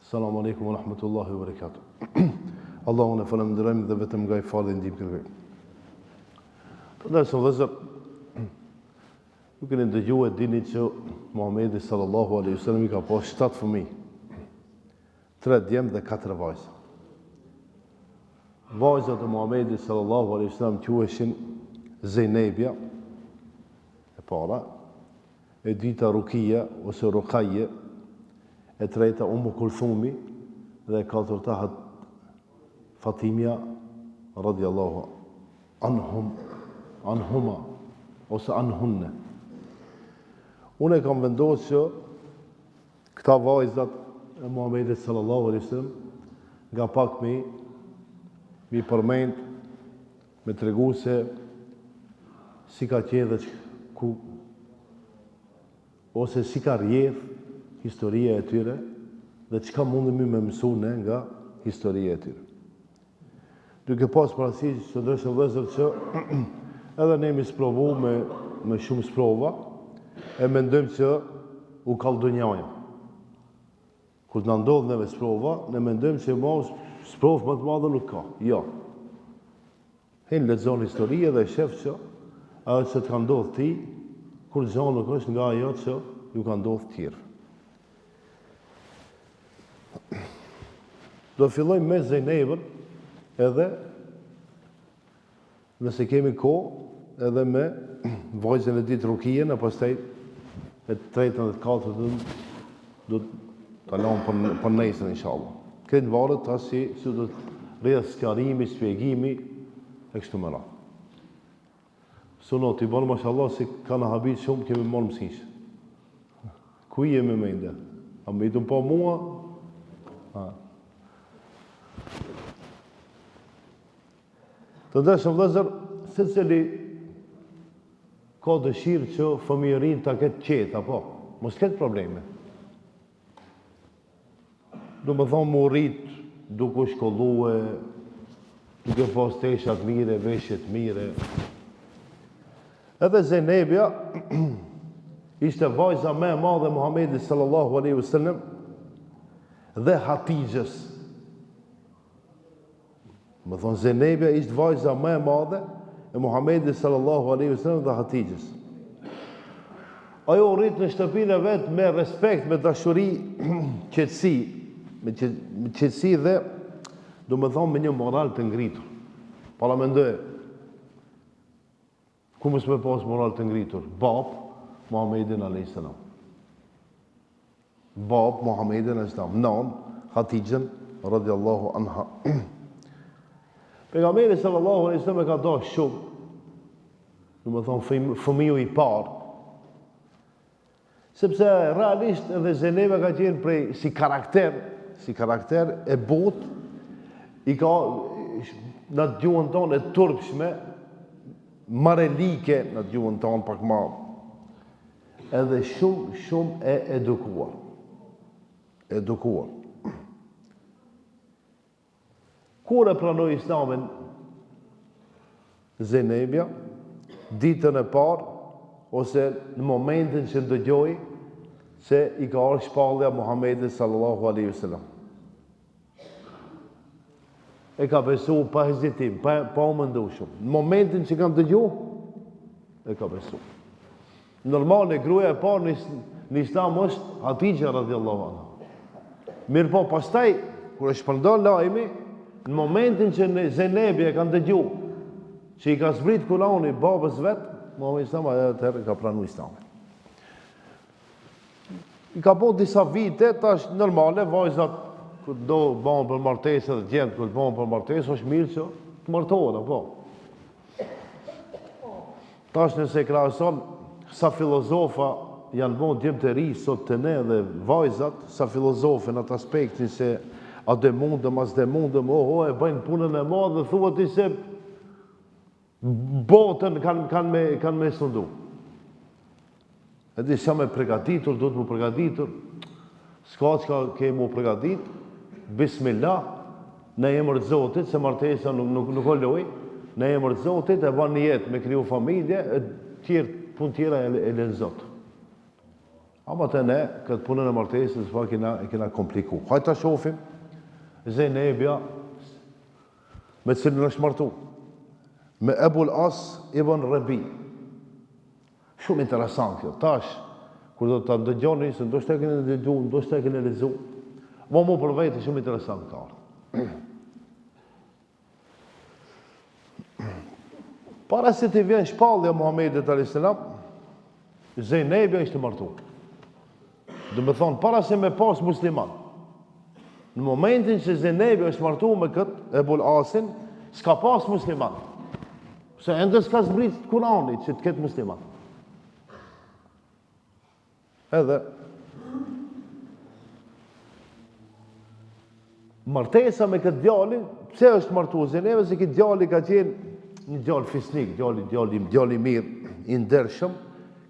Assalamu alaikum wa rahmatullahi wa barakatuh. Allahun e falenderojmë dhe vetëm nga I falë dhe ndihmë kërkojmë. Të nderuar vëllezër, ju keni dëgjuar dini që Muhamedi sallallahu alaihi wasallam I ka pas 7 fëmijë. 3 djemë dhe 4 vajza. Vajzat e Muhamedit sallallahu alaihi wasallam quheshin Zejnebja e para, e dyta Rukia ose Rukaje, e treta Ummu Kulthumi dhe e katërta Fatimja radiallahu anhuma ose anhunne. Unë e kam vendosur që këta vajzat e Muhamedit sallallahu alaihi wasallam nga pak mi përmend, me tregu se si ka qenë dhe ku ose si ka rjedh historia e tyre dhe çka mundemi me mësu ne nga historia e tyre. Duke pas parasysh që ndërsa vëllezër që edhe ne jemi sprovu me shumë sprova, e mendojmë që u kallëdonjaja. Kur na ndodh neve sprova, ne mendojmë se sprovë më të madhe nuk ka. Jo. Hen lexon historia dhe shef që ajo që të ka ndodhur ti, kur gjë nuk është nga ajo që ju ka ndodhur tjerë. Do fillojmë me Zejnebën, edhe nëse kemi kohë, edhe me vajzën e dytë Rukijen, e pastaj e tretën dhe të katërtën do ta lëmë për nesër inshallah. Këtë varet ta si do të rrjedh sqarimi, shpjegimi e kështu me radhë. Sunot I bërë mashallah si kanë habit shumë kemi marrë mësish. Ku jemi me ndë? A më itëm pa mua? Të ndeshëm vëllezër, secili ka dëshirë që fëmijërinë ta ketë qetë, apo mos ketë probleme. Do më thonë më rritë duke shkollue, duke pas teshat mire, veshjet mire. Edhe Zejnebja ishte vajza më e madhe Muhamedit sallallahu alaihi wasallam dhe Hatijës. Më thonë Zejnebja ishte vajza më e madhe e Muhamedit sallallahu alaihi wasallam dhe Hatijës. Ajo rrit në shtëpinë e vet me respekt, me dashuri, qetësi, me qetësi dhe do më thonë me një moral të ngritur. Para mendoje, ku mos me pas moral të ngritur? Bab Muhamedit alayhis salam. Bab Muhamedit alayhis salam, nan Hatijën radiallahu anha. Pejgamberi sallallahu alaihi wasallam e ka dashur shumë, do më thonë fëmiu I parë, sepse realisht edhe Zejnebja ka qenë prej si karakter e butë, I ka në të gjuhën tonë e turpshme, marelike në të gjuhën tonë pak ma, edhe shumë e edukuar. Kur e pranoi Islamin Zejnebja, ditën e parë, ose në momentin që dëgjoi se I ka ardhur shpallja Muhamedit sallallahu alaihi wasallam. E ka besu pa hezitim, pa u mendu shumë. Në momentin që kanë dëgju, e ka besu. Normal e gruaja e parë në Islam është Hatijja radiallahu anha. Mirë po, pastaj, kur e shpërndon lajmi, në momentin që Zejnebja kanë dëgju, që I ka zbrit Kurani babës vetë, Muhamedi sallallahu alaihi wasallam ka pranuar Islamin. I ka po disa vite, tash normale, vajzat kur do bën për martesë dhe gjend kur bën për martesë, është mirë që të martohen, apo. Tash nëse krahason sa filozofa janë bën djemë të ri sot të ne dhe vajzat, sa filozofe në atë aspektin se a dhe mundëm, as dhe mundëm, e bëjnë punën e madhe dhe thua ti se botën kanë me sundu. E di sa me pregaditur, do të më pregaditur, s'ka që ke mu pregadit, bismillah, në emër të Zotit, se martesa nuk o loj, në emër të Zotit e ban një jetë me kriju familje, e pun tjera e len Zot. Ama të ne, këtë punën e martesës, e kena kompliku. Hajtë ta shofim, Zenebja, me cilën është martu, me Ebul As ibn Rabi. Shumë interesant kjo. Tash, kur do të ndëgjoni, se ndoshta e keni ndëgjuar, ndoshta e keni lexuar, mu për vetë shumë interesant ka. Para se të vjen shpallja Muhamedit alayhis salam, Zenebja ishte martu. Do të thonë, para se me pas musliman. Në momentin që Zenebja është martu me këtë Ebul Asin, s'ka pas musliman. Se ende s'ka zbrit Kur'ani që të ketë musliman. Edhe martesa me këtë djali, pse është martu Zenebja, se këtë djali ka qenë një djali fisnik, djali mirë, i ndershëm,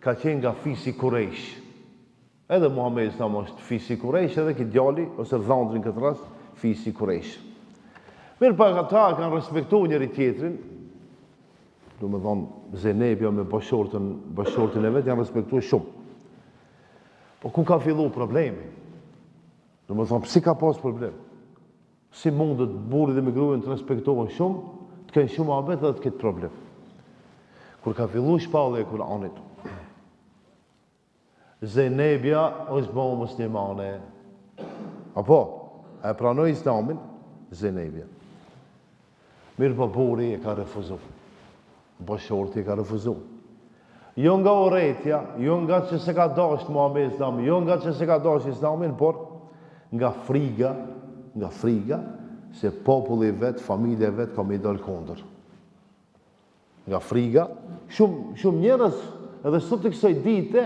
ka qenë nga fisi Kurejsh. Edhe Muhamedi sa më është fisi Kurejsh, edhe këtë djali, ose dhëndrin këtë rast, fisi Kurejsh. Mirë pa ata kanë respektu njëri tjetrin, do me thonë Zenebja me bashortin e vetë, janë respektu shumë. Po ku ka fillu problemi? Do me thonë, si ka pas problem? Si mundet burri dhe me gruën të respektohen shumë, të kenë shumë abet dhe të ketë problem. Kur ka fillu shpallja e Kur'anit, Zenebja është bëu muslimane. Apo, e pranoi Islamin, Zenebja. Mirë po burri e ka refuzu. Bashorti e ka refuzu. Jo nga urrëtia, jo nga që se ka dashur Muhamedi Islamin, jo nga që se ka dashur Islamin, por nga friga se populli vet, familja vet ka më dal kundër. Nga friga, shumë njerëz edhe sot të kësaj dite,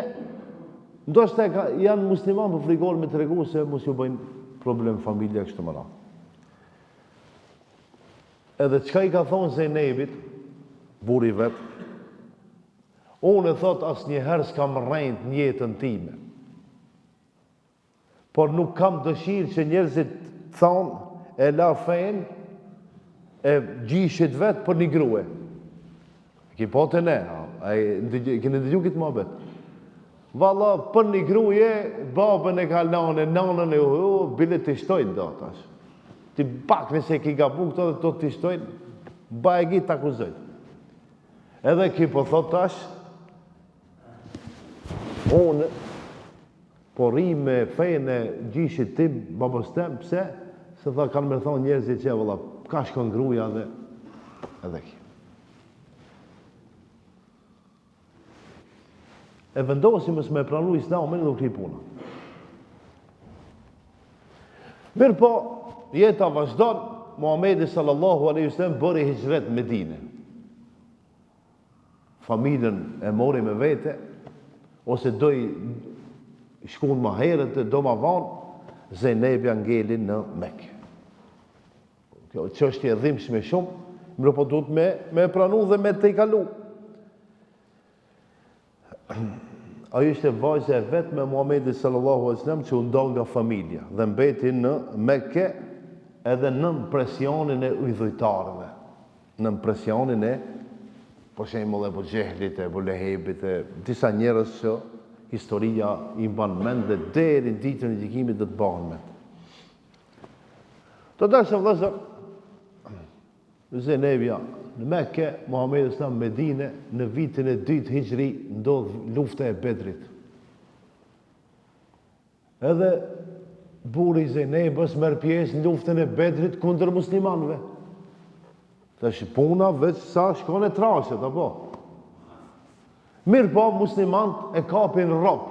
ndoshta janë musliman për frikor me tregu se mos ju bëjnë problem familja kështu më radh. Edhe çka i ka thonë Zenebit, burri vet, unë e thot asnjëherë s'kam rrejt në jetën time. Por nuk kam dëshirë që njerëzit thonë e la fen e gjishit vet për një grue. Ki po të ne, keni dëgju këtë mohabet. Valla, për një gruje, babën e ka lanë, nanën e bile të shtojnë do tash. Ti pak nëse ki gabu këto dhe të të shtojnë, ba e gjitë të akuzojnë. Edhe ki po thot tash, unë, po ri me fejnë e gjishit tim, babës tem, pse? Se tha kanë me thonë njerëzit që, valla, ka shkon gruja dhe edhe ki. E vendosim mësë me pranu Islamin dhe u kri puna. Mirë po, jeta vazhdon, Muhamedi sallallahu alaihi wasallam bëri hijret në Medinë. Familjen e mori me vete, ose doj shkun ma herët, do ma vonë, Zenebja ngelin në Mekë. Kjo çështje e dhimbshme shumë, mirë po duhet me pranu dhe me të i kalu. Ajo ishte vajza e vetë me Muhamedi sallallahu alaihi wasallam që u ndal nga familja dhe mbeti në Mekë edhe në presionin e udhëtarëve, në presionin e për shembull Ebu Xehlit, Ebu Lehebit, disa njerëz që historia i mban mend dhe deri në ditën e gjykimit do të bëhen mend. Të dashur vëllezër, Zenebja në Mekë, Muhamedi sallallahu alaihi Medinë, në vitin e 2 Hijri ndodh lufta e Bedrit. Edhe burri i Zenebës merr pjesë në luftën e Bedrit kundër muslimanëve. Tash puna veç sa shkon e trashët, apo? Mirë po, muslimant e kapin rob.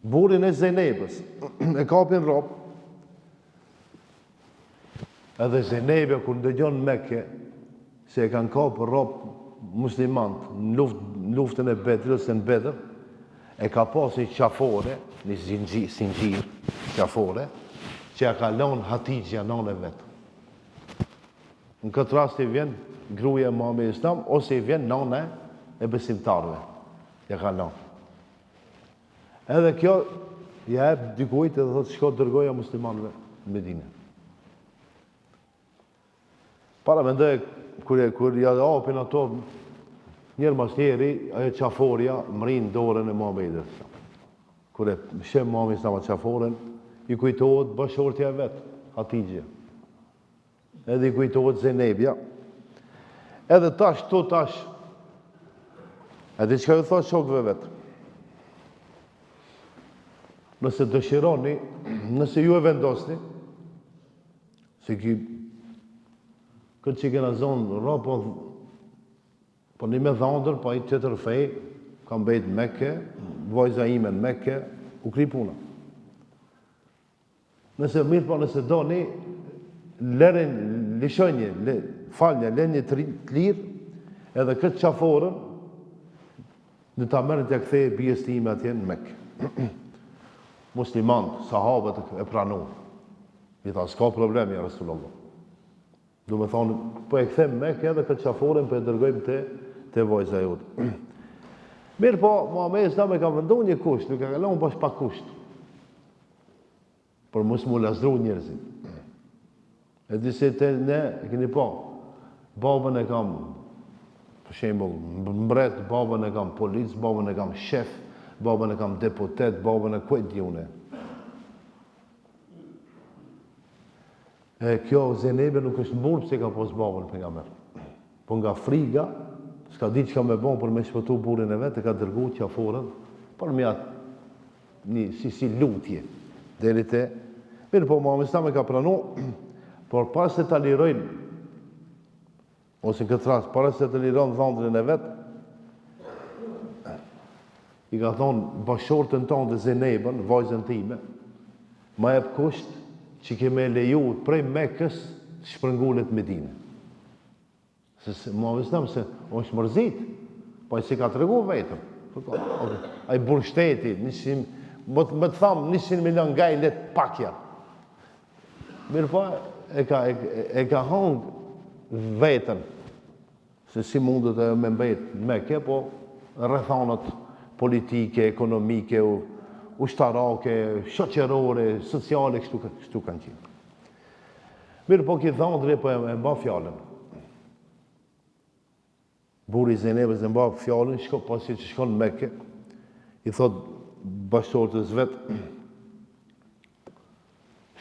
Burrin e Zenebës e kapin rob. Edhe Zenebja, kur ndëgjon Mekë, se e kanë kapur rob muslimant në luftën e Bedrit ose në Bedr, e ka pasur një qafore, një zinxhir, qafore, që ja ka lënë Hatixha nënën e vet. Në këtë rast i vjen gruaja e Muhamedit Islam, ose i vjen nëna e besimtarëve. Ja ka lënë. Edhe kjo ja jep dikujt edhe thotë shko dërgoja muslimanëve në Medinë. Para mendoj kur ja hapin ato Njerë mas njeri, ajo qaforja mrin dorën e Muhamedit. Kur e shem Muhamedi sa qaforën, i kujtohet bashortja e vet, Hatixhe. Edhe i kujtohet Zenebja. Edhe tash, edhe çka ju thot shokëve vet. Nëse dëshironi, nëse ju e vendosni, se këtë që kena zonë ropo, po një me dhondër, po i të tërfej, kam bejt Mekke, vojza ime në Mekke, u kri puna. Nëse mirë, po nëse doni, lishonje, falnje, lenje të lirë, edhe këtë qaforën, në ta mërën të kthej bijes të ime atje në Mekke. Muslimanët, sahabët e pranuar. I tha, s'ka problemi, ja Rasulullah. Du me thonë, po e kthem Mekke edhe këtë qaforën, po e dërgojmë të vojza jote. Mirë po, Muhamedi s'na me ka vendu një kusht, nuk e kalon bash pa kusht. Për mos mu lazdru njerëzit. E disi të ne, e keni po, babën e kam, për shembull, mbret, babën e kam polic, babën e kam shef, babën e kam deputet, babën e kujt june. Kjo Zenebe nuk është mburë pëse ka posë babën për nga mërë. Po nga friga, s'ka di që ka me bon për me shpëtu burin e vetë, e ka dërgu qaforën, për me atë një si lutje. Deri te, mirë po Muhamedi sa me ka pranu, por pas se ta lirojnë, ose në këtë rast, pas se ta lirojnë dhondrin e vetë, i ka thonë bashortën tonë dhe Zenebën, vajzën time, ma jep kusht që keme leju prej Mekës shpërngullet Medinë. Se Muhamedi sa se o është mërzit, po ai si ka të regu vetëm. Ai burë shteti, më të thamë 100 milion gajlet pakja. Mirë po, e ka hongë vetën, se si mundet e me mbet Mekë, po rrethonat politike, ekonomike, ushtarake, shoqërore, sociale, kështu kanë qenë. Mirë po këtë dhondre, po e mba fjallën. Buri Zenebës e mba fjallën, pasi që shkon në Mekë, i thot bashkëtortës vetë,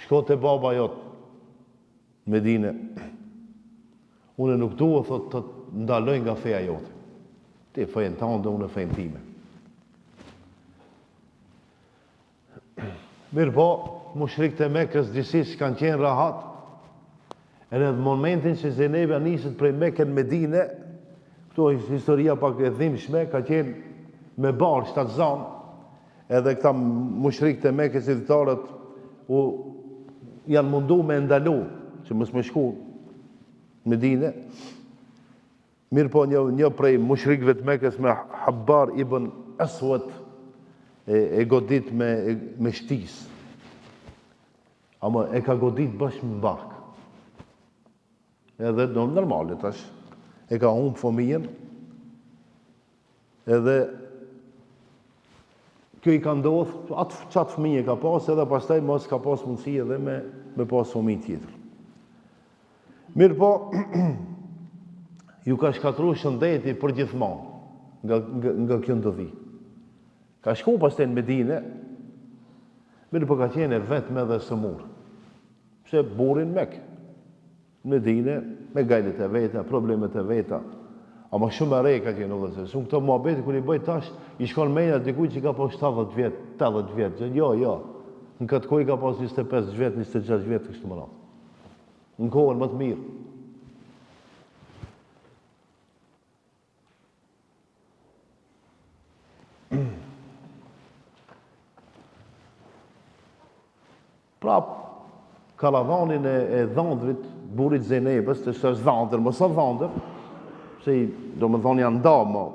shko të baba jotë, Medine, unë nuk duhe, thot, të ndaloj nga feja jote. Ti fejnë tanë dhe unë e fejnë time. Mirë po, mushrikët e Mekës disish kanë qenë rahat, e në momentin që Zenebja nisët prej Mekë në Medine, këto është historia pak e dhimbshme, ka qenë me barë 7 zanë, edhe këta mushrikët e Mekës i dhitarët janë mundu me ndalu, që mos me shku në Medine. Mirë po, një prej mushrikëve të Mekës me Habbar ibn Aswad, e godit me shtis. Ama e ka godit bashkë më barkë. Edhe në normalit tash. E ka humbë fëmijën. Edhe kjo i ka ndodhë, qatë fëmijë ka pas, edhe pastaj mos ka pas mundësi edhe me pas fëmijë tjetër. Mirë po, ju ka shkatru shëndeti për gjithmonë nga kjo ndodhi. Ka shku pas të në Medine, mirë po ka qene vetëm edhe sëmur. Pse burin Mekë. Medine, me gajlet e veta, problemet e veta. Ama shumë e rej ka qene dhe se. Shumë këto muhabeti, kër i bëjt tash, i shkon menja dikuj që ka pas 70 vjetë, 80 vjetë. Jo. Në këtë kuj ka pas 25 vjetë, 26 vjetë, kështë më ratë. Në kohën më të mirë. Prap, karavanin e dhondrit, burit Zenebës, të është dhondër, mësë dhondër, se do më thonë janë dama.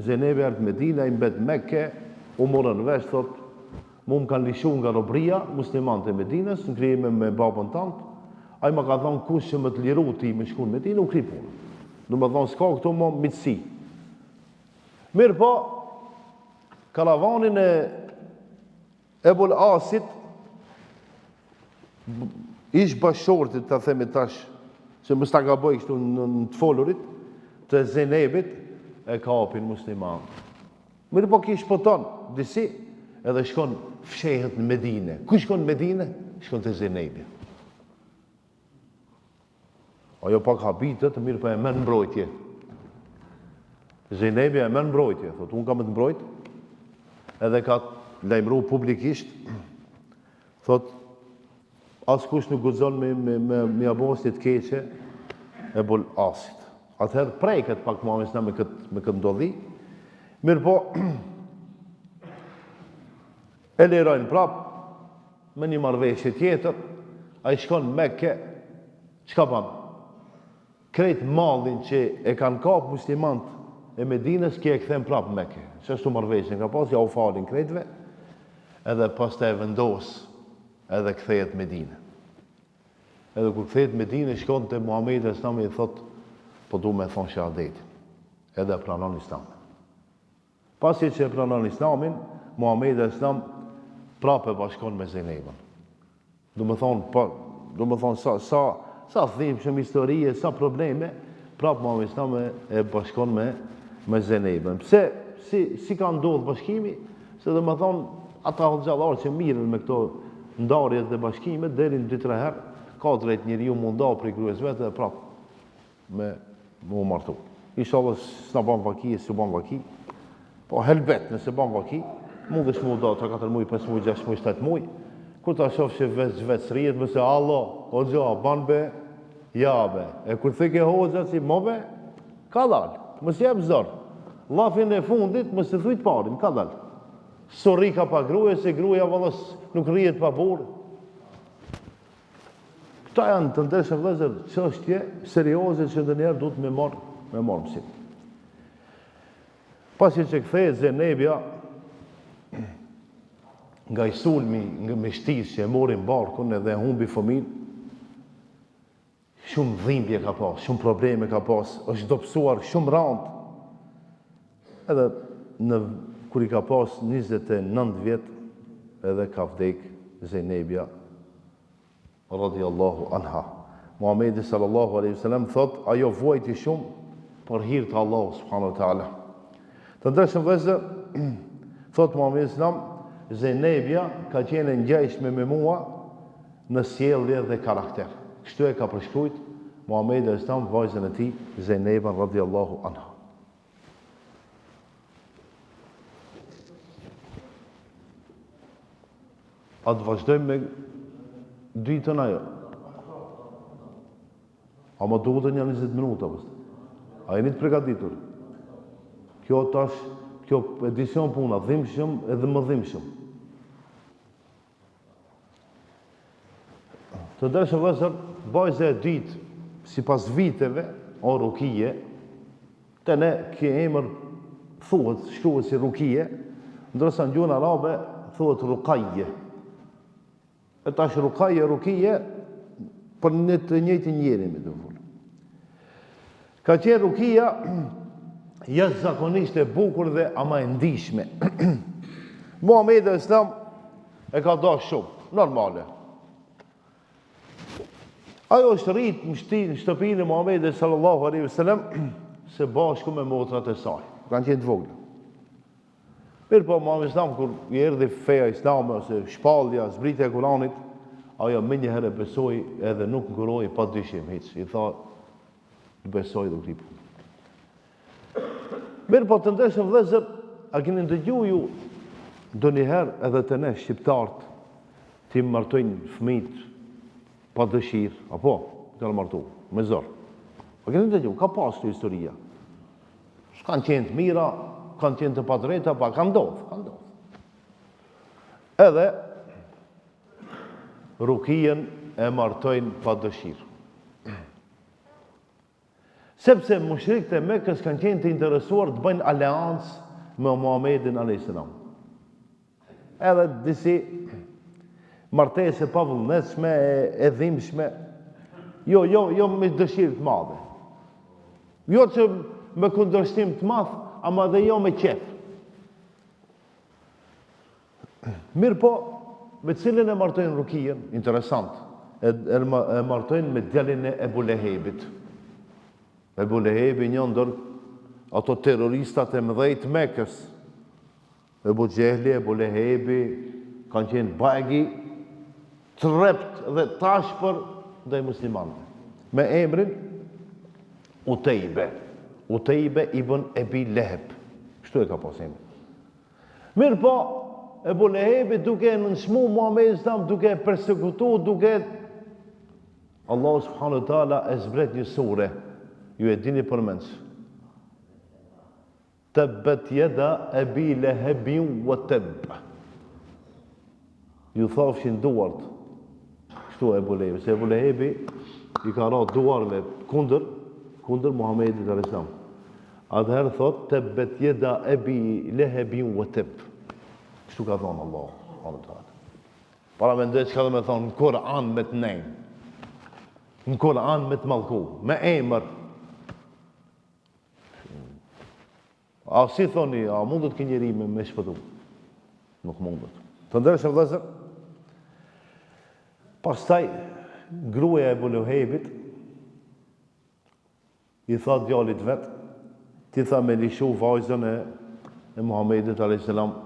Zenebe artë Medina, i mbet Mekke, u morën vesh, thot, mu më kanë lishu nga robria, muslimant e Medinës, në krijime me babën tantë, a i më ka thonë kush që më të liru ti me shku në Medinë, u kri punë. Do më thonë, s'ka këto më mitësi. Mirë po, karavanin e Ebul Asit, ish bashortit, të themi tash, që më sta ka bëj kështu në të folurit, të Zenebit e kapin musliman. Mirë po ki shpëton disi edhe shkon fshehet në Medine. Ku shkon në Medine? Shkon të Zenebi. Ajo pak habitet, mirë po e merr mbrojtje. Zenebi e merr mbrojtje, thot unë kam të mbrojt, edhe ka lajmëru publikisht, thot askush nuk guxon me abosit keqe e bol asit. Atëherë preket pak Muhamedi me këtë ndodhi. Mirë po, e lirojnë prap, me një marrëveshje tjetër, a i shkon Mekke, çka ban? Krejt mallin që e kanë kap muslimant e Medinës, kje e kthen prap Mekke. Që ashtu marrëveshjen ka pas, ja u falin krejtve, edhe pastaj vendos, edhe kthehet Medinë. Edhe kur kthehet Medinë, shkon te Muhamedi Islami i thot, po du me thonë shahadetin. Edhe pranon Islamin. Pasi që e pranon Islamin, Muhamedi Islam prapë bashkon me Zenebën. Do me thonë sa thimbshëm historie, sa probleme, prapë Muhamedi Islam e bashkon me Zenebën. Pse si ka ndodhur bashkimi? Se do me thonë ata hoxhallar që mirën me këto ndarjet dhe bashkimet deri në 2-3 herë, ka drejt njeriu mundau për kryes vetë dhe prapë me u martu. Inshallah s'na ban vaki, s'u ban vaki. Po helbet nëse ban vaki, mundesh mu do 3-4 muaj, 5 muaj, 6 muaj, 7 muaj. Kur ta shohësh që veç rrihet më se Allah, hoxha ban be, ja be. E kur thike hoxha si mo be, ka dal. Mos jep zor. Llafin e fundit mos e thuj të parin, ka dal. Sorri ka pa gruaja, se gruaja vallos nuk rrihet pa burr. Këta janë të ndeshë vëllezër çështje serioze që ndonjëherë duhet me marr mësim. Pasi që kthehet Zenebia nga i sulmi me shtis që e morin barkun edhe humbi fëmijën, shumë dhimbje ka pas, shumë probleme ka pas, është dobësuar shumë rand. Edhe kur i ka pas 29 vjet, edhe ka vdek Zenebia radhiyallahu anha. Muhamedi sallallahu alaihi wasallam thot, ajo vuajti shumë për hir të Allahut subhanahu wa taala. Të ndërshëm vëllezër, thot Muhamedi sallam, Zenebia ka qenë ngjajshme me mua në sjellje dhe karakter. Kështu e ka përshkruajt Muhamedi sallam vajzën e tij Zeneba radhiyallahu anha. A të vazhdojmë me ditën ajo? A më duhet një 20 minuta, a jeni të përgatitur? Kjo edicion puna, dhimbshëm edhe më dhimbshëm. Të ndërshëm vëllezër, vajza e dytë, sipas viteve, o Rukije, te ne ky emër thuhet, shkruhet si Rukije, ndërsa në gjuhën arabe thuhet Ruqayye. E tash Rukije, për në të njëjtin njeri me të folë. Ka qenë Rukija jashtëzakonisht e bukur dhe ama e ndihshme. Muhamedi Islam e ka dashur shumë, normale. Ajo është rrit në shtëpinë e Muhamedit sallallahu alaihi wasallam se bashku me motrat e saj. Kanë qenë të vogla. Mirë po, Muhamedi Islam, kur i erdhi feja islame, ose shpallja, zbritja e Kuranit, ajo me njëherë besoi edhe nuk nguroi pa dyshim hiç. I tha, besoj dhe këtë punë. Mirë po, të ndeshëm vëllezër, a keni dëgjuar ju ndonjëherë edhe të ne shqiptarët ti martojnë fëmijët pa dëshirë, apo kanë martu me zor. A keni dëgjuar? Ka pas kjo historia. S'kan qenë të mira, kanë qenë të padrejta, pa kanë ndodhur. Edhe Rukijen e martojnë pa dëshirë. Sepse mushrikët e Mekës kanë qenë të interesuar të bëjnë aleancë me Muhamedit alayhis salam. Edhe disi martese pa vullnetshme, e dhimbshme, jo me dëshirë të madhe. Jo që me kundërshtim të madh, ama dhe jo me qef. Mirë po, me cilin e martojnë Rukijen, interesant, e martojnë me djalin e Ebu Lehebit. Ebu Lehebi një ndër ato terroristat e mëdhej të Mekës. Ebu Gjehli, Ebu Lehebi kanë qenë bajgi të rept dhe tashpër ndaj muslimanëve. Me emrin Utejbe ibn Ebi Leheb. Kështu e ka pas emrin. Mirë po, Ebu Lehebi duke nënshmu Muhamedit Islam, duke persekutu, duke Allah subhanahu wa taala e zbret një sure, ju e dini përmendës. Tabbet yada Abi Lahabin wa tabb. Ju thafshin duart. Kështu Ebu Lehebi, se Ebu Lehebi i ka ra duarve kundër Muhamedit alayhis salam. Atëherë thot tabbet yada Abi Lahabin wa tabb. Kështu ka thonë Allah subhanahu wa taala. Para mendoj çka do të thonë në Kur'an me të nejmë. Në Kur'an me të mallku, me emër. A si thoni, a mundet kë njeri me shpëtu? Nuk mundet. Të ndërshëm vëllezër, pastaj gruaja e Ebu Lehebit i tha djalit vet, ti tha me lishu vajzën e Muhamedit alayhis salam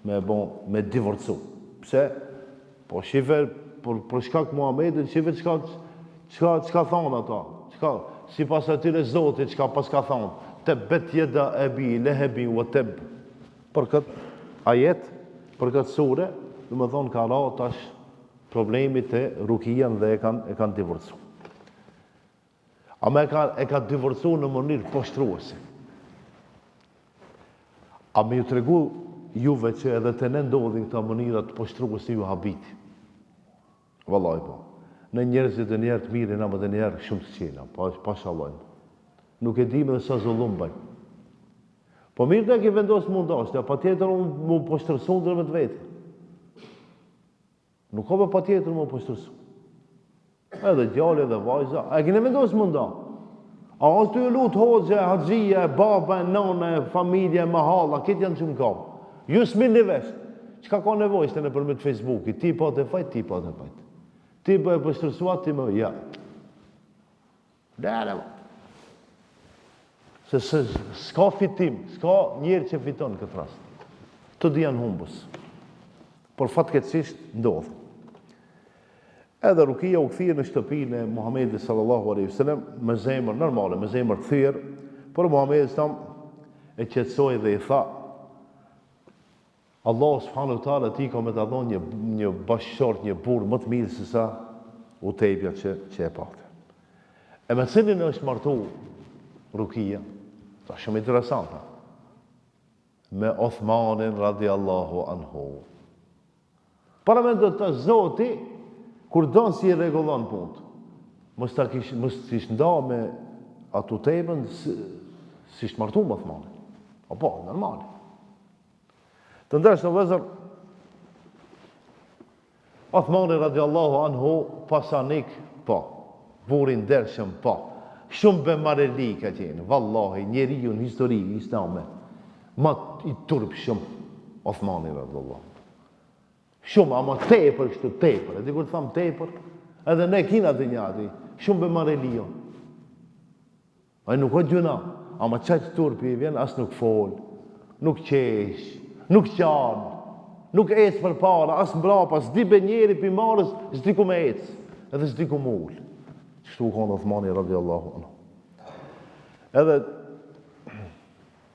me divorcu. Pse? Po shive për shkak Muhamedit, shive çka thonë ata? Si pas atyre Zotit, çka pas ka thonë? Tabbet yada Abi Lahabi wa tabb. Për këtë ajet, për këtë sure, do të thonë ka ra tash problemit e Rukijan dhe e kanë divorcu. Ama e ka divorcu në mënyrë poshtruese. A me ju tregu juve që edhe të ne ndodhin këta mënyrat poshtruese ju habiti. Vallahi po. Në njerëzit e njerë të mirë, në më dhe njerë shumë të qena, pashallah. Nuk e dim edhe sa zullum bëjmë. Po mirë të e ke vendosë mundashtë, pa tjetër mu poshtërsu ndër me të vetë. Nuk ka pa tjetër mu poshtërsu. Edhe djali edhe vajza, e kene vendosë mundashtë. A është të ju lutë hoxhe, haxhia, baba, nana, familje, mahalla, këtë janë që më kam. Ju s'min një vesh. Qka ka nevojshtë në përmet Facebookit? Ti pa të fajt, ti pa të fajt. Ti për e poshtërsuat, ti më, ja. Dere, se s'ka fitim, s'ka njerë që fiton këtë rast. Të di janë humbës. Por fatkeqësisht ndodhë. Edhe Rukia u kthie në shtëpinë e Muhamedit sallallahu alaihi wasallam me zemër normale, me zemër të thirr, por Muhamedi stam e qetësoi dhe i tha: Allah subhanahu wa taala ti ka më ta dhënë një bashkëshort, një burr më të mirë se sa Utejbja që e patë. E me cilin është martu Rukia? Ta shumë interesanta. Me Uthmanin radiallahu anhu. Para me do të Zoti, kur donë si i regullon punë, mos t'ish nda me atë Utejbën, si ishtë martu me Uthmanin. Po, normali. Të ndërshë në vëzër, Uthmani radiallahu anhu, pasanik, po, burin dershëm, po, shumë bemareli ka qenë, vallahi, njeri ju në histori, islame, ma i turp shumë, Uthmani radiallahu. Shumë, ama tepër, kështu tepër, e di kur të thamë tepër, edhe ne kina të njati, shumë bemareli jo. A nuk o gjuna, ama qaqë turpi vjen, as nuk fol, nuk qesh, nuk qanë, nuk ecë për para, as mbrapa, s'di be njeri për marës, s'di ku me ecë, edhe s'di ku mullë. Kështu konë Uthmani radiallahu anhu. Edhe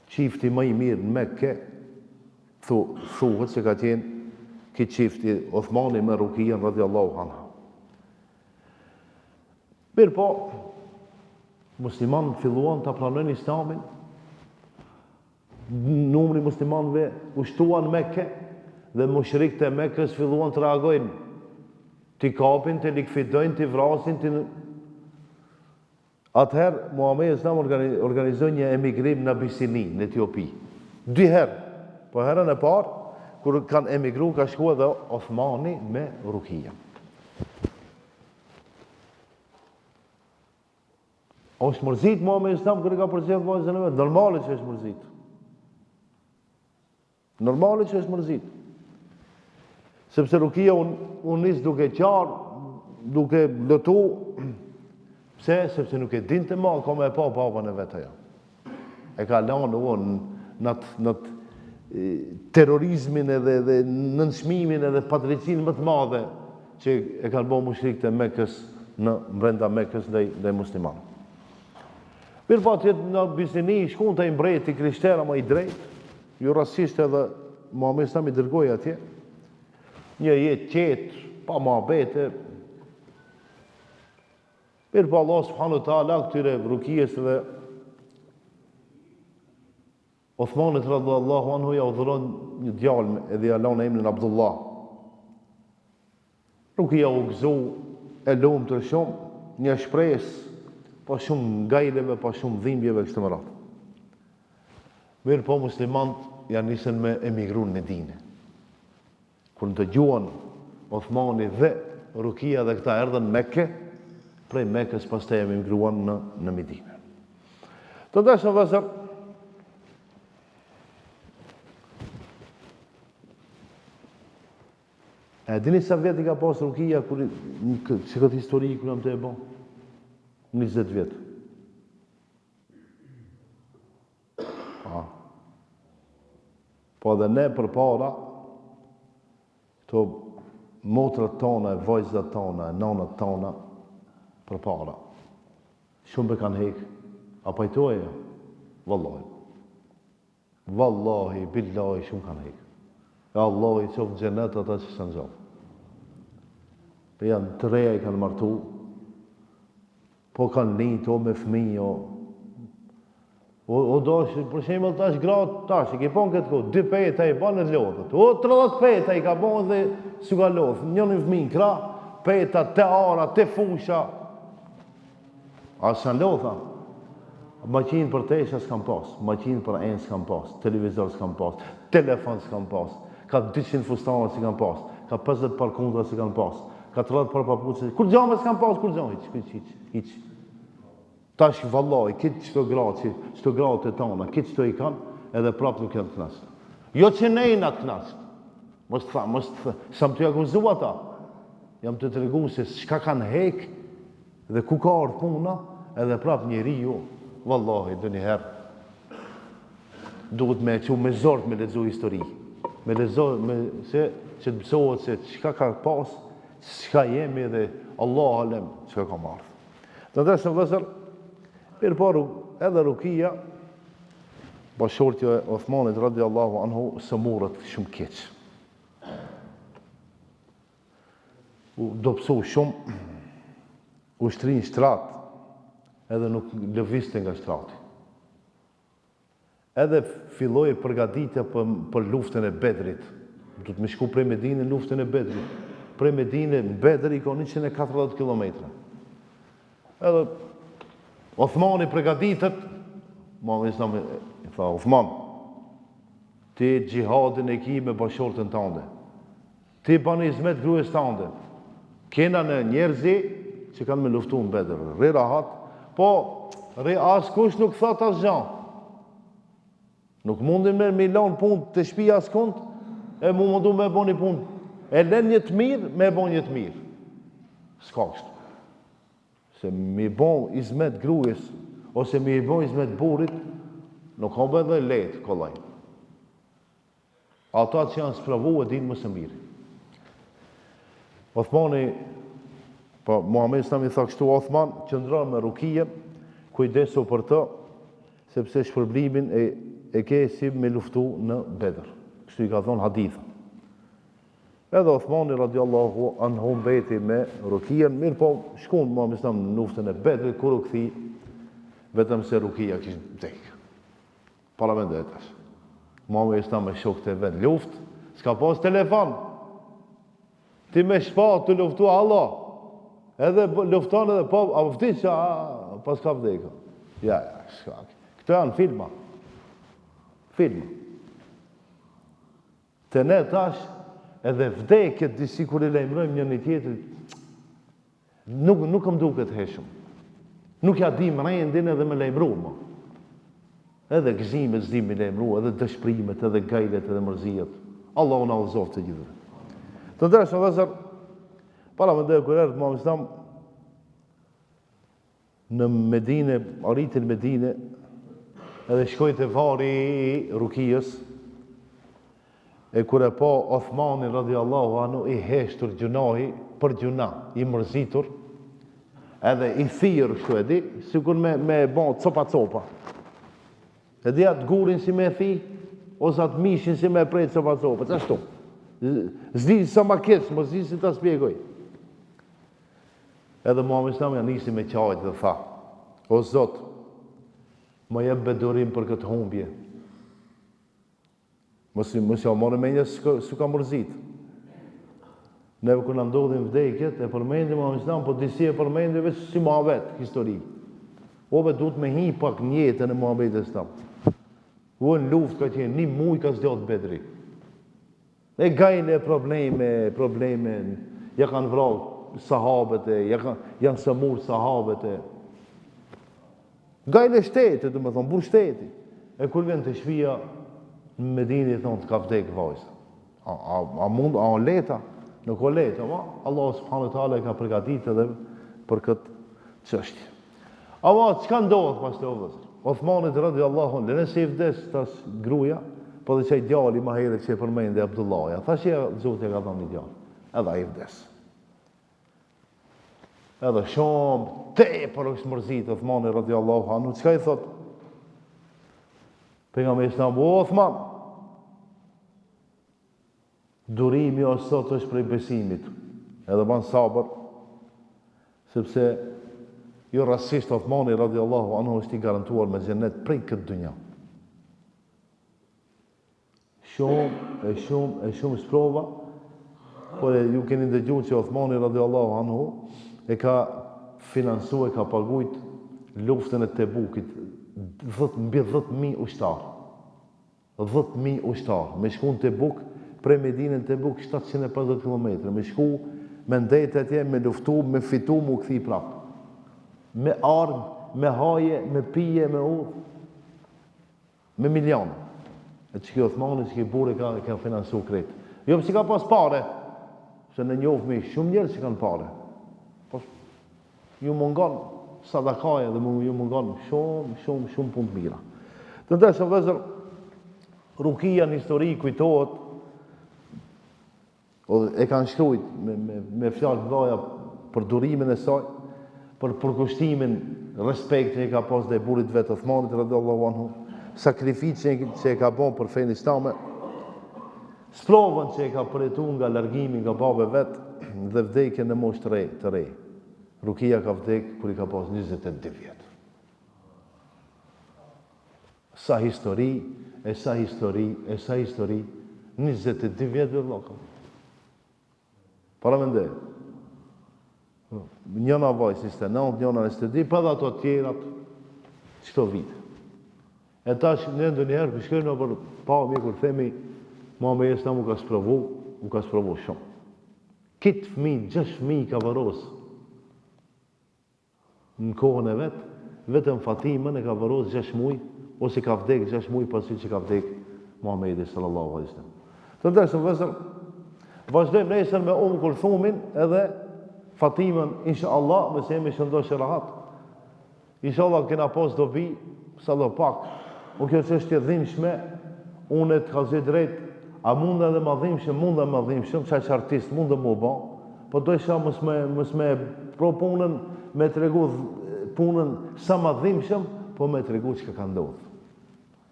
qifti më i mirë në Mekke, thuhet se ka qenë këtë qifti Uthmani me Rukijan radiallahu anhu. Mirë po, musliman filluan të pranojnë islamin, numri muslimanëve ushtuan Mekke dhe mushrikët e Mekkës filluan të reagojnë, t'i kapin, t'i likvidojnë, t'i vrasin, Atëherë, Muhamedi Islam organizoi një emigrim në Abisini, në Etiopi. 2 herë. Po herën e parë, kur kanë emigru, ka shkuar edhe Uthmani me Rukijan. Është mërzit Muhamedi Islam kërë ka përcjell vajzën e vet, normale që është mërzit. Normale që është mërzit. Sepse Rukia unë nis duke qarë, duke lëtu, Pse? Sepse nuk e dinte më, ka me e pa babën e vetë ajo. E ka lanë në terrorizmin edhe nënçmimin edhe padrejtësinë më të madhe që e kanë bërë mushrikët e Mekës në brenda Mekës ndaj muslimanëve. Mirë po atje në Bizini shkon të i mbreti krishterë ama i drejtë, ju rasisht edhe Muhamedi sa mi dërgoi atje, një jetë qetë, pa muhabete. Mirë po Allah subhanahu wa taala këtyre rukijes dhe Uthmanit radhiyallahu anhu ja udhëron një djalë edhe ja lanë emrin Abdullah. Rukia u gëzu e lumtur shumë, një shpresë, pa shumë ngajleve, pa shumë dhimbjeve kështu me radhë. Mirë po muslimanët janë nisën me emigru në Medinë. Kur dëgjuan Uthmani dhe Rukia dhe këta erdhën në Mekë, prej Mekës pastaj emigruan në Medinë. Të dashur vëllezër, e dini sa vjet i ka pas Rukia kur që këtë histori kur jam të e bon? 20 vjet. Po edhe ne përpara këto motrat tona, vajzat tona, nanat tona përpara. Shumë be kanë hek. A pajtoje? Wallahi. Wallahi, billahi shumë kanë hek. Ja Allah i qofë gjenet ata që shënë gjallë. Për janë të reja i kanë martu, po kanë linjë, o me fëmijë, o doshë, për shemëll tash gratë, tash, i ki pon këtë kohë, 2 peta i banë në lodhët, o 30 peta i ka bon dhe su ka lodhë, njën i fëmijë, kra, peta, te ara, te fusha, a shënë lodhë, maqinë për tesha s'kam pas, maqinë për enë s'kam pas, televizor s'kam pas, telefon s'kam pas, ka 200 fustanët që kanë pas, ka 50 par kundra që kanë pas, ka 30 par papuçe, kur gjame s'kam pas, kur gjame, hiq. Tash vallaj, kitë qëto gratë e tona, kitë qëto i kanë, edhe prapë nuk janë të knasë. Jo që ne i natë knasë. Mështë tha, sa më të akuzu ata, jam të regu se shka kanë hek, dhe ku ka ardhë puna, edhe prapë njeri ju, vallahi, dë njëherë, duhet me që me zort me lezu histori. Me lezoj, se që të mësohet se qëka ka pas, qëka jemi dhe Allah alem qëka ka marrë. Të ndresë në vëzër, mirë paru edhe Rukia, bashortja e Uthmanit radiallahu anhu, së murët shumë keq. U dopsu shumë, u shtrin shtrat, edhe nuk lëviste nga shtrati. Edhe filloi përgatitja për luftën e Bedrit. Du të më shku prej Medine në luftën e Bedrit. Prej Medine në Bedr i ka 140 kilometra. Edhe Uthmani përgatitet, Muhamedi Islami i tha, Uthman, ti gjihadin e ki me bashortën tënde. Ti bani hizmet gruas tënde. Kena në njerëzi që kanë me luftu në Bedr. Rri rahat, po rri askush nuk thot asgjë. Nuk mundin me lanë punë të shpia s'kont, e mu mundu me bo një punë. E len një të mirë, me bo një të mirë. S'ka kështu. Se mi bo izmet grujes, ose mi bo izmet burit, nuk ka be dhe letë, kollaj. Ata që janë spravu e dinë më së mirë. Uthmani, po Muhamedi Islami tha kështu, Uthman, qëndron me Rukijen, kujdesu për të, sepse shpërblimin e ke si me luftu në Bedr. Kështu i ka thonë haditha. Edhe Uthmani radiallahu anhu mbeti me Rukijen, mirë po shkun Muhamedi Islami në luftën e Bedr, kur u këthi, vetëm se Rukia kishtë vdekë. Para me ndetash. Muhamedi Islami me shok të vetë luft, s'ka pas telefon. Ti me shpat të luftu Allah. Edhe lufton edhe po, a vëfti që pas ka vdekë. Ja, shkak. Këto janë filma. Të ne tash, edhe vdekjet disi kur i lejmërojmë një një tjetër, nuk më duket heshëm. Nuk ja dim rendin edhe me lejmëru më. Edhe gëzimet s'dim me lejmëru, edhe dëshprimet, edhe gajlet, edhe mërzijet. Allah unë allëzof të gjithëve. Të ndërës në vëzër, para më ndërë kërërët Muhamedi Islam, në Medine, arritin Medine, edhe shkoj të vari i Rukijës, e kur e pa Othmanin radiallahu anhu i heshtur gjunahi për gjuna, i mërzitur, edhe i thirë kështu e di, sikur me ba copa. E di atë gurin si me thi, ose atë mishin si me prej copa, qashtu. Zdi sa ma keq, më zdi si ta spjegoj. Edhe Muhammed Islami ja nisi me qajt dhe tha, o Zot, më jep bedurim për këtë humbje. Mos ja morë menja s'u ka mërzit. Neve kur na ndodhin vdekjet, e përmendim Muhammed Islami, po disi e përmendim veç si Muhammed, histori. Ove duhet me hi pak njetën e Muhammed Islami. U në luft ka qenë, një muj ka zgjat Bedri. E gajnë probleme, ja kanë vrarë sahabët e, janë sëmur sahabët e. Gajnë e shtetit, dhe me thonë, bur shteti. E kur vjen të shpia, në Medini thonë të ka vdek vajzë. A leta? Nuk o leta, ma Allah subhanahu wa taala e ka përgatitur edhe për këtë çështje. Ama çka ndodh pas të vëllezër? Othmanit radiallahu anhu, nëse i vdes tas gruaja, po dhe çaj djali më herët që e përmendë Abdullaja. Thashë Zoti ka dhënë djalë. Edhe ai vdes. Edhe shumë tepër është mërzit Othmani radiallahu anhu. Çka i thot? Pejgamberi sa Othman. Durimi o sot është prej besimit. Edhe ban sabër, sepse jo rasisht Othmani radiallahu anhu është i garantuar me xhenet prej këtë dynja. Shumë sprova, por ju keni dëgjuar që Othmani radiallahu anhu e ka finansu, e ka pagujt luftën e Tebukit, mbi 10.000 ushtar. 10.000 ushtar. Me shku në Tebuk, prej Medinën Tebuk 750 km. Me shku, me ndejt atje, me luftu, me fitu, mu këthi prap. Me armë, me haje, me pije, me udhë, me milionë. E që ki Othmani, që ki bure ka finansu kretë. Jo pësi ka pas pare, se në njofë me shumë njerë që kanë pare. Ju mungon sadakaja dhe ju mungon shumë punë mira. Të ndeshë vëzër, Rukia në histori kujtohet, e kanë shkrujt me fjalë të dhaja për durimin e saj, për përkushtimin, respektin e ka pas dhe burit vetë Othmanit radiallahu anhu, sakrificën që e ka bon për fejnë islame, sprovën që e ka përjetu nga largimi nga babe vetë dhe vdekje në moshë të re. Rukia ka vdek kër i ka pas 22 vjetë. Sa histori, 22 vjetë dhe vlokëm. Para me ndej. Njëna vaj 29, njëna 22, për dhe ato tjerat, qëto vite. E tash në ndë njëherë, për shkërë në për pa mi kur themi, Muhammed Islami u ka sprovu shumë. Kitë fëmi, 6 fëmi ka vërosë në kohën e vetë, vetëm Fatimën e ka vërosë 6 muj, ose ka vdek 6 muj pasi që ka vdek Muhammedi sallallahu alaihi wasallam. Të ndërshëm vëzër, vazhdojmë nesër me Kulthumin edhe Fatimën, inshallah, me se jemi shëndoshë rahat. Inshallah kena pas dobi, sallo pak, u kjo çështje dhimbshme, unë të ka zë drejt, a mund edhe ma dhimbshëm, çaj artist mund dhe mu ba, po do isha mos me pro punën, me të regu punën sa ma dhimbshëm, po me të regu që ka ndodhë.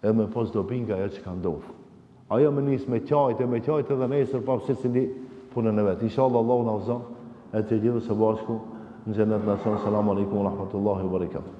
Edhe me pos dobi nga ajo që ka ndodhë. Ajo me njës me qajtë edhe nesër pa pëse cili punën e vetë. Inshallah Allah në avzan, e të gjithë së bashku në xhenet në asën. Salamu alaikum wa rahmatullahi wa barakatuh.